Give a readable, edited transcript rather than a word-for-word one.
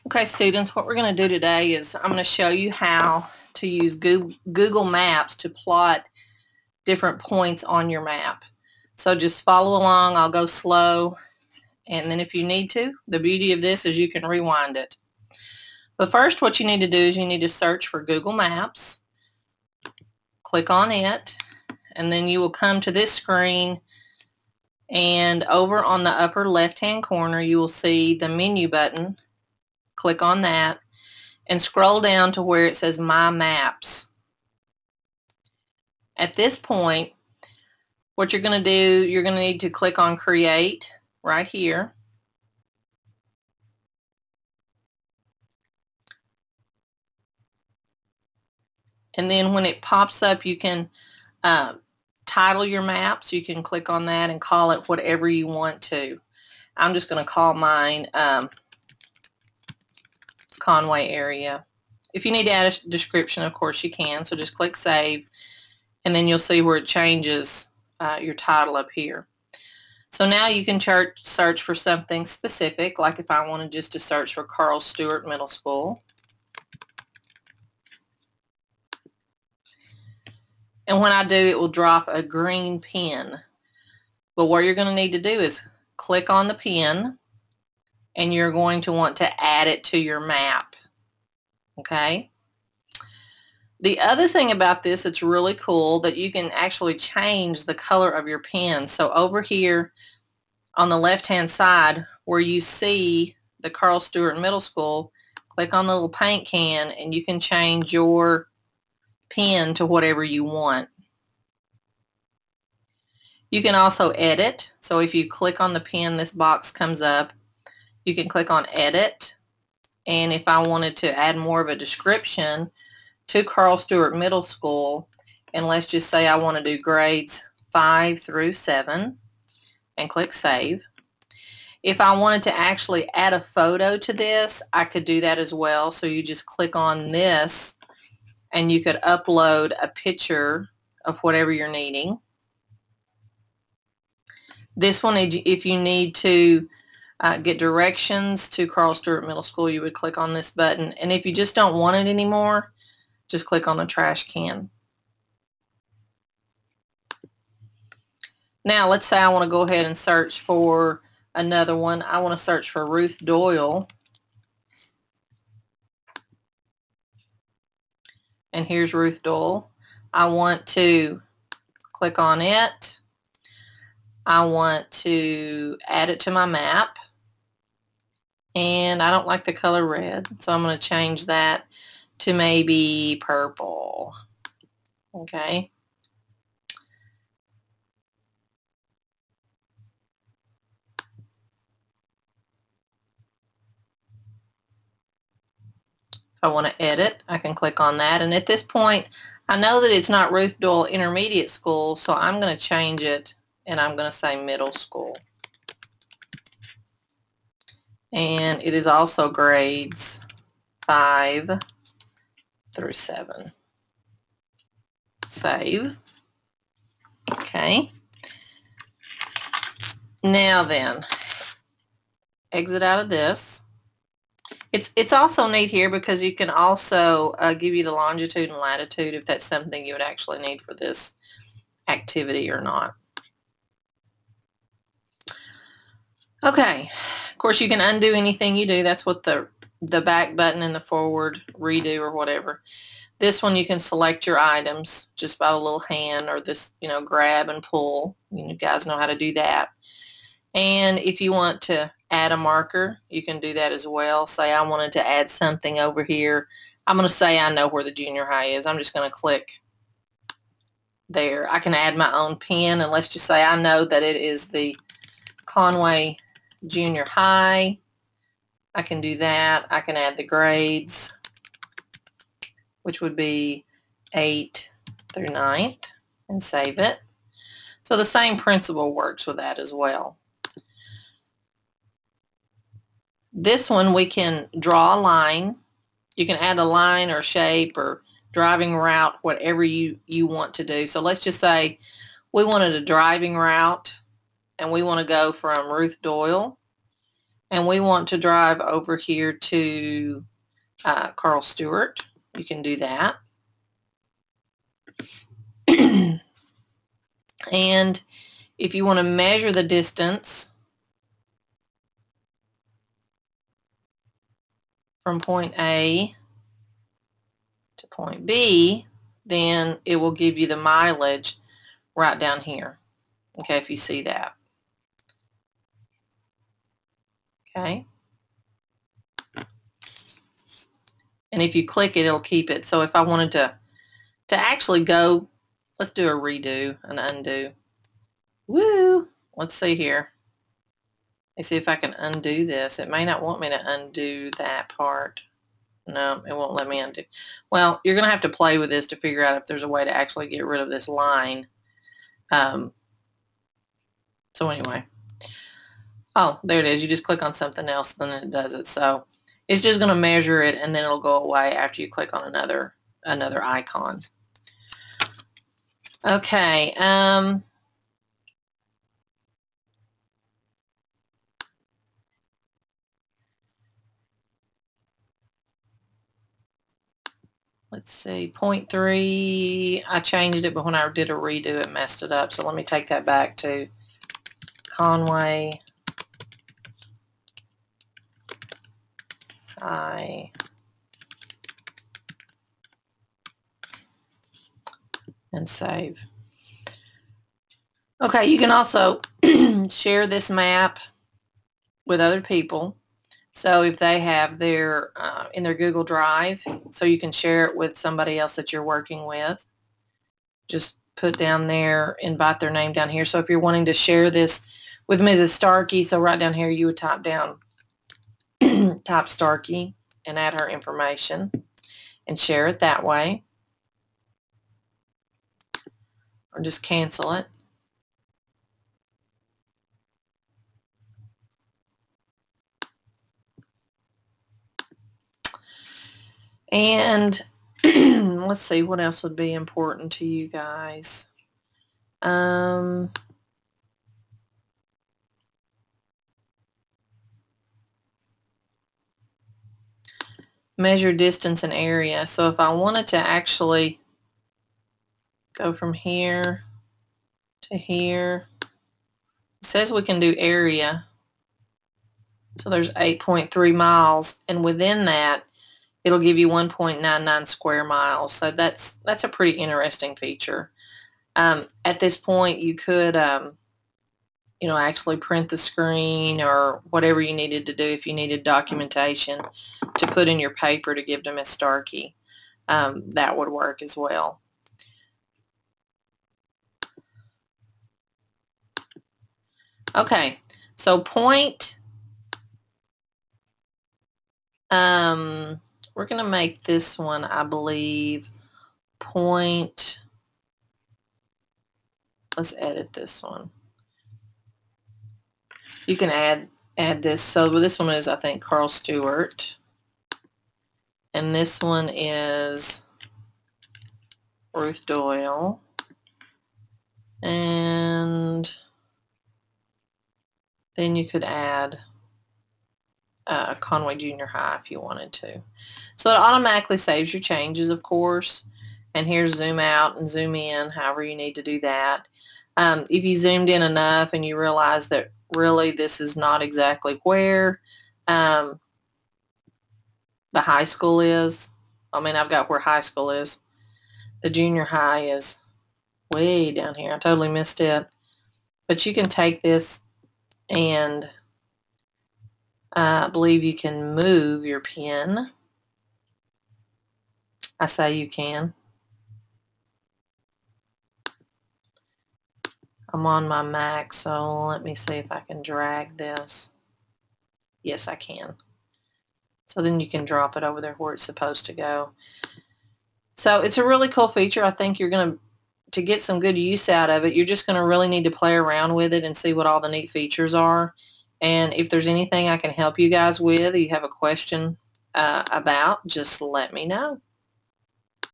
Okay, students, what we're going to do today is I'm going to show you how to use Google Maps to plot different points on your map. So just follow along. I'll go slow, and then if you need to, the beauty of this is you can rewind it. But first, what you need to do is you need to search for Google Maps. Click on it, and then you will come to this screen, and over on the upper left-hand corner you will see the menu button. Click on that and scroll down to where it says My Maps. At this point, what you're going to do, you're going to need to click on Create right here. And then when it pops up, you can title your map. So you can click on that and call it whatever you want to. I'm just going to call mine Conway area. If you need to add a description, of course you can. So just click Save, and then you'll see where it changes your title up here. So now you can search for something specific, like if I wanted just to search for Carl Stewart Middle School. And when I do, it will drop a green pin. But what you're going to need to do is click on the pin, and you're going to want to add it to your map. Okay? The other thing about this that's really cool, that you can actually change the color of your pen. So over here on the left-hand side where you see the Carl Stewart Middle School, click on the little paint can and you can change your pen to whatever you want. You can also edit. So if you click on the pen, this box comes up. You can click on Edit, and if I wanted to add more of a description to Carl Stewart Middle School, and let's just say I want to do grades 5 through 7, and click Save. If I wanted to actually add a photo to this, I could do that as well. So you just click on this and you could upload a picture of whatever you're needing. This one, if you need to get directions to Carl Stewart Middle School, you would click on this button. And if you just don't want it anymore, just click on the trash can. Now let's say I want to go ahead and search for another one. I want to search for Ruth Doyle. And here's Ruth Doyle. I want to click on it. I want to add it to my map. And I don't like the color red, so I'm going to change that to maybe purple. Okay. If I want to edit, I can click on that. And at this point, I know that it's not Ruth Doyle Intermediate School, so I'm going to change it, and I'm going to say middle school. And it is also grades 5 through 7. Save. Okay. Now then, exit out of this. It's also neat here because you can also give you the longitude and latitude if that's something you would actually need for this activity or not. Okay, of course you can undo anything you do. That's what the back button and the forward, redo, or whatever. This one you can select your items just by the little hand, or this, grab and pull. You guys know how to do that. And if you want to add a marker, you can do that as well. Say I wanted to add something over here. I'm going to say I know where the junior high is. I'm just going to click there. I can add my own pin, and let's just say I know that it is the Conway Junior High. I can do that. I can add the grades, which would be 8 through 9th, and save it. So the same principle works with that as well. This one, we can draw a line. You can add a line or shape or driving route, whatever you want to do. So let's just say we wanted a driving route, and we want to go from Ruth Doyle and we want to drive over here to Carl Stewart, you can do that. And if you want to measure the distance from point A to point B, then it will give you the mileage right down here. Okay, if you see that. Okay. And if you click it, it'll keep it. So if I wanted to actually go, let's do a redo, an undo. Woo! Let's see here. Let's see if I can undo this. It may not want me to undo that part. No, it won't let me undo. Well, you're going to have to play with this to figure out if there's a way to actually get rid of this line. So anyway. Oh, there it is. You just click on something else, then it does it. So it's just going to measure it, and then it'll go away after you click on another icon. Okay. Let's see, 0.3, I changed it, but when I did a redo, it messed it up. So let me take that back to Conway High and save. Okay, you can also share this map with other people. So if they have their in their Google Drive, so you can share it with somebody else that you're working with. Just put down there, invite their name down here. So if you're wanting to share this with Mrs. Starkey, so right down here you would type down type Starkey and add her information and share it that way. Or just cancel it. And let's see, what else would be important to you guys? Measure distance and area. So if I wanted to actually go from here to here, it says we can do area. So there's 8.3 miles, and within that, it'll give you 1.99 square miles. So that's a pretty interesting feature. At this point, you could, actually print the screen or whatever you needed to do if you needed documentation to put in your paper to give to Miss Starkey. That would work as well. Okay, so we're going to make this one, I believe, point. Let's edit this one. You can add this. So this one is, I think, Carl Stewart. And this one is Ruth Doyle. And then you could add Conway Junior High if you wanted to. So it automatically saves your changes, of course. And here's zoom out and zoom in, however you need to do that. If you zoomed in enough and you realize that really this is not exactly where the high school is. I mean, I've got where high school is. The junior high is way down here. I totally missed it. But you can take this and I believe you can move your pen. I say you can. I'm on my Mac, so let me see if I can drag this. Yes, I can. So then you can drop it over there where it's supposed to go. So it's a really cool feature. I think you're going to get some good use out of it. You're just going to really need to play around with it and see what all the neat features are. And if there's anything I can help you guys with, or you have a question about, just let me know.